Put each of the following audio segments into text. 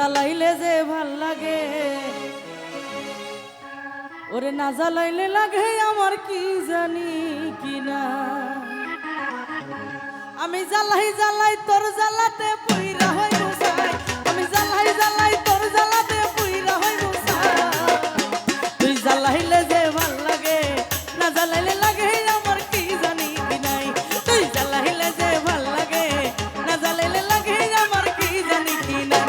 জ্বালাইলে যে ভাল লাগে, ওরে না জ্বালাইলে লাগে আমার কি জানি কিনা। আমি জ্বালাই জ্বালাই তোর জ্বালাতে পুইরা হই মুসাই, আমি জ্বালাই জ্বালাই তোর জ্বালাতে পুইরা হই মুসাই। তুই জ্বালাইলে যে ভাল লাগে, না জ্বালাইলে লাগে আমার কি জানি কিনাই। তুই জ্বালাইলে যে ভাল লাগে, না জ্বালাইলে লাগে আমার কি জানি কিনা।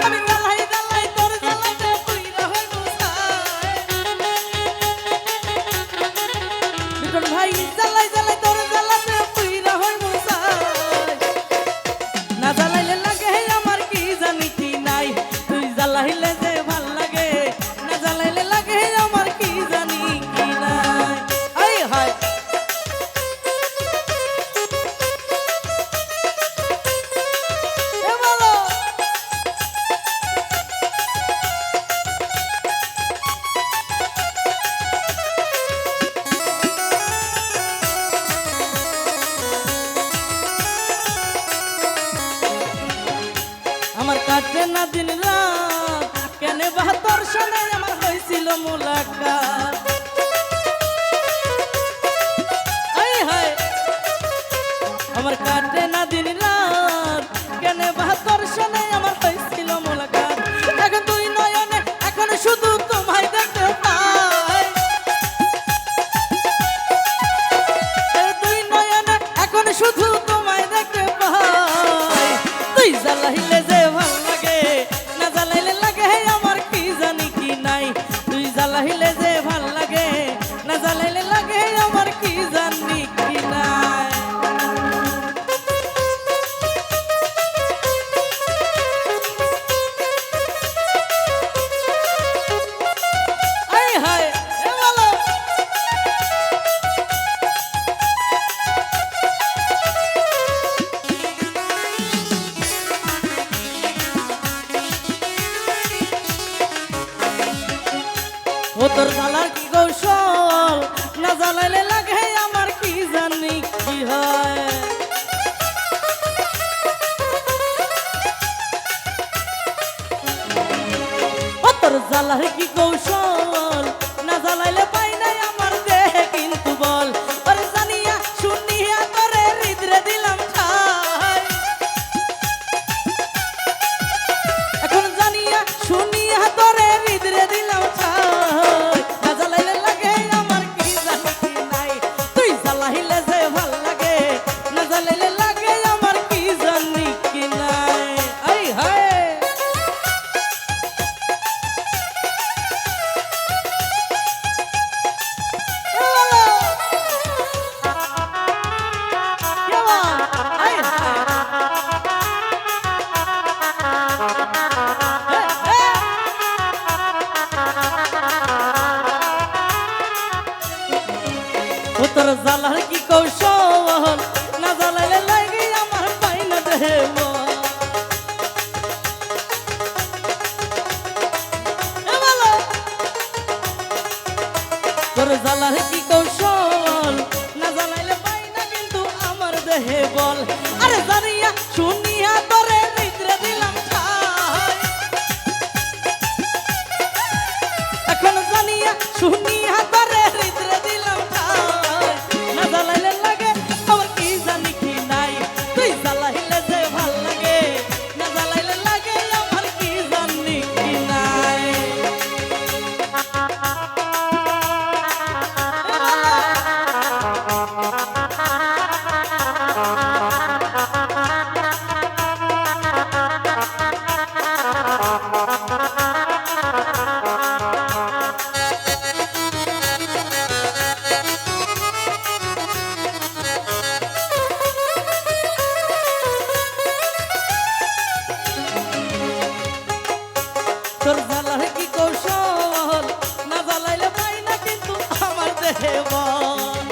আমি জ্বালাই জ্বালাই তোর জ্বালাতে পুইরা হই মুসাই। বিটন ভাই জ্বালাই জ্বালাই তোর জ্বালাতে পুইরা হই মুসাই। না জ্বালাইলে লাগে আমার কি জানি কি নাই। তুই জ্বালাইলে যে ভাল লাগে, না জ্বালাইলে লাগে আমার কি জানি কি নাই। আই হায় এ বলো আমার কাটে না দিন রাত, কেনে ৭২ সালে আমার হয়েছিল মুলাকাত। আই হায় আমার কাটে না দিন রাত, কেনে ৭২ সালে আমার হয়েছিল মুলাকাত। এখন তুই নয়নে এখন শুধু তোমায় দেখতে পাই, তুই নয়নে এখন শুধু তোমায় দেখতে পাই। তুই জ্বালাইলে যে ভাল লাগে, না জ্বালাইলে লাগে আমার কি জানি কি নাই। তুই জ্বালাইলে যে ভাল লাগে, না জ্বালাইলে লাগে আমার কি জানি কি নাই। আই হায় এ বলো ও তোর জ্বালার কি কৌশল, না জ্বালাইলে লাগে আমার কি জানি কি হয়। ও তোর জ্বালার কি কৌশল, না জ্বালাইলে পাই নাই আমার দেহে কিন্তু বল। ওরে জানিয়া শুনিয়া তোরে হৃদরে দিলাম ঠাই, এখন জানিয়া শুনিয়া তোরে হৃদরে দিলাম ঠাই। না জ্বালাইলে লাগে আমার কি জানি কি নাই। তুই জ্বালাইলে যে ভাল লাগে, না জ্বালাইলে লাগে আমার কি জানি কি নাই। আই হায় এ বলো কেমন আই হায় এ, এ। ও তোর জ্বালার কি কৌশল, না জ্বালাইলে লাগে আমার পাই না দেহে মন। এ বলো তোর জ্বালার কি কৌশল, না জ্বালাইলে পাই না কিন্তু আমার দেহে বল। আরে জানিয়া শুনিয়া তোরে হৃদরে দিলাম ঠাই, এখন জানিয়া শুনিয়া তোরে হৃদরে দিলাম ঠাই। না জ্বালাইলে লাগে আমার কি জানি কি নাই। তুই জ্বালাইলে যে ভাল লাগে, না জ্বালাইলে লাগে আমার কি জানি কি নাই। তোর জ্বালার কি কৌশল, না জ্বালাইলে পাই না কিন্তু আমার দেহে বল।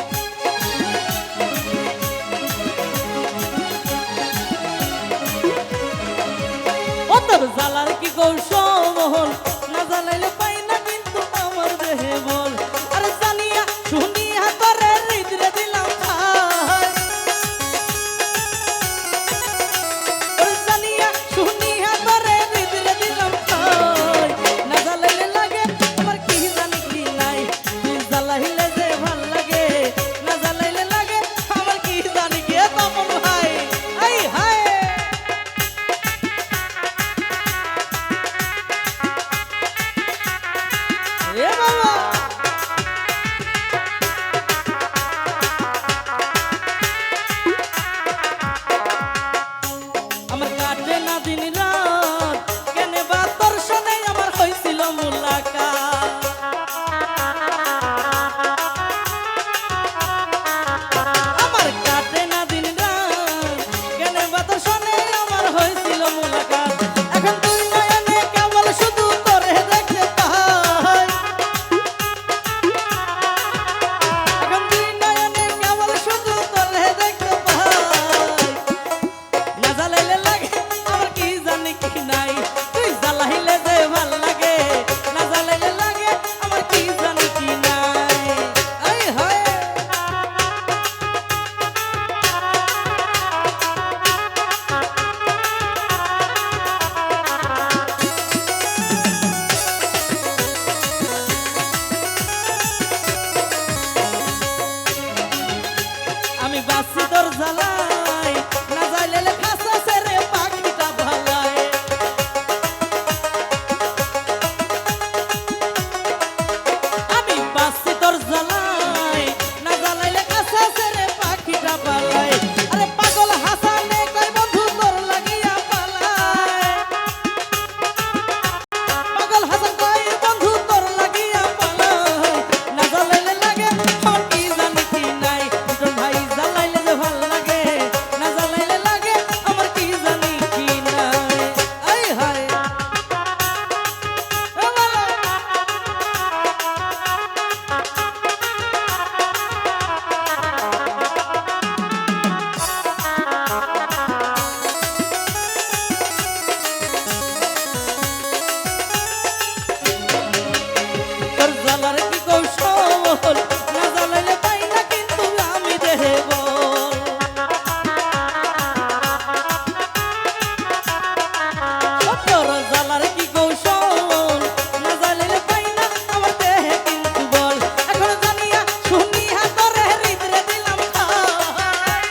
ও তোর জ্বালার কি কৌশল, না জ্বালাইলে পাই না কিন্তু আমার দেহে বল। আরে জানিয়া শুনিয়া তোরে হৃদরে দিলাম ঠাই, জানিয়া শুনিয়া তোরে হৃদরে দিলাম বাসি তোর জ্বালাই না যাইলে খাসা সেরে পাখিটা ভালায় আমি বাসি তোর জ্বালাই না জ্বালাইলে খাসা সেরে পাখিটা ভালায় আরে পাগল হাসানে কই বন্ধু তোর লাগিয়া পালায় পাগল হাসান কই বন্ধু তোর লাগিয়া পালায় না জ্বালাইলে লাগে আমার কি জানি কি নাই দুজন ভাই জ্বালাইলে যে ভাল লাগে না জ্বালাইলে লাগে আমার কি জানি কি নাই আই হায় ও বালা তোর জ্বালার কি কৌশল না জ্বালাইলে পাই না কিন্তু আমি দেহে বল ও তোর জ্বালার কি কৌশল না জ্বালাইলে পাই না আমার দেহে কিন্তু বল এখন জানিয়া শুনিয়া তোরে হৃদয়ে দিলাম ঠাই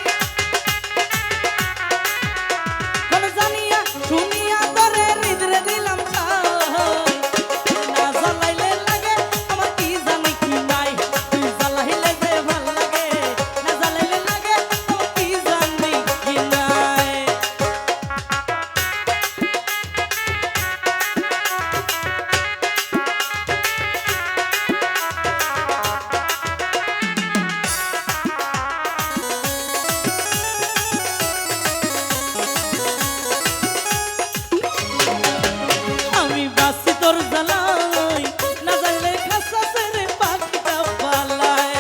এখন জানিয়া শুনিয়া তোরে হৃদয়ে দিলাম ঠাই না জ্বালাইলে লাগে আমার কি জানি কি নাই তুই জ্বালাইলে যে ভাল লাগে না জ্বালাইলে লাগে আমার কি জানি কি নাই আমি বাসি তোর জ্বালাই না জ্বালাইলে খাসা সেরে পাখিটা পালায়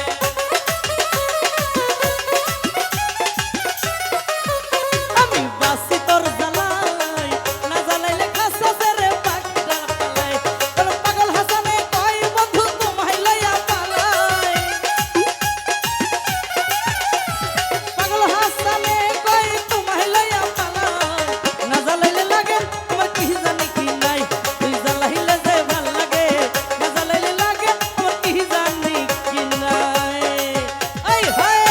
আমি বাসি তোর জ্বালাই না জ্বালাইলে খাসা সেরে পাখিটা পালায় তোর পাগল হাসানে কই বন্ধু তোমায় লইয়া পালায় পাগল হাসানে কই তোমায় লইয়া পালায় না জ্বালাইলে লাগে আমার কি জানি কি নাই তুই জ্বালাইলে যে ভাল লাগে না জ্বালাইলে লাগে আমার কি জানি কি নাই আই হায়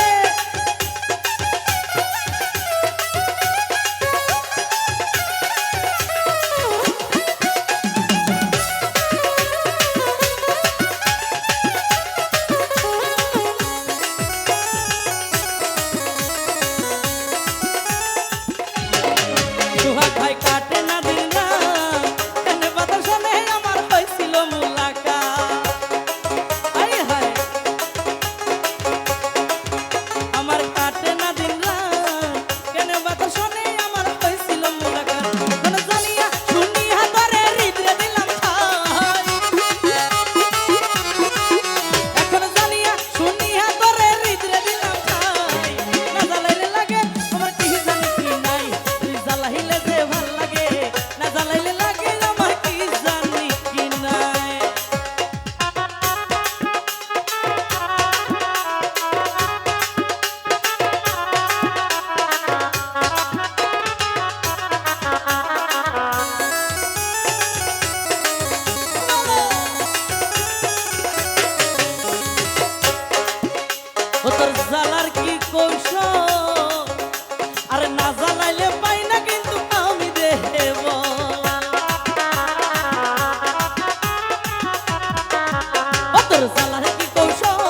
সুহাগ ভাই কাটে না দিন না কানে বাতাস শোনে আমার হইছিল মুলাকাত আই হায় আমার কাটে না দিন না কানে বাতাস শোনে আমার হইছিল মুলাকাত কোন জানিয়া শুনিয়া তোরে হৃদয়ে দিলাম ঠাই এখন জানিয়া শুনিয়া তোরে হৃদয়ে দিলাম ঠাই না জ্বালাইলে লাগে আমার কি জানি কি নাই তুই জ্বালাইলে যে ভাল লাগে না জ্বালাইলে লাগে আমার কি জানি কি নাই ও তোর জ্বালার কি কৌশল আরে না জ্বালাইলে পাই না কিন্তু আমি দেহে বল ও তোর জ্বালার কি কৌশল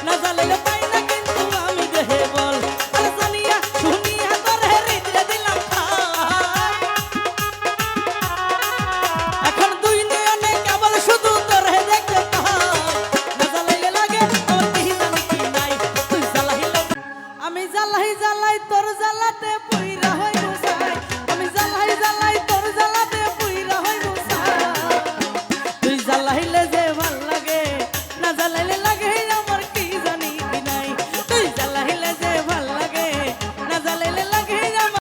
না জ্বালাইলে পাই না কিন্তু আমি দেহে বল আরে জানিয়া শুনিয়া তোরে হৃদয়ে দিলাম ঠাই এখন দুই নয়নে কেবল শুধু তোরে দেখতে পাই না জ্বালাইলে লাগে আমার কি জানি কি নাই তুই জ্বালাইলে আমি জ্বালাই জ্বালাই তোর জ্বালাতে পুইরা হই মুসাই আমি জ্বালাই জ্বালাই তোর জ্বালাতে পুইরা হই মুসাই তুই জ্বালাইলে যে ভাল লাগে না জ্বালাইলে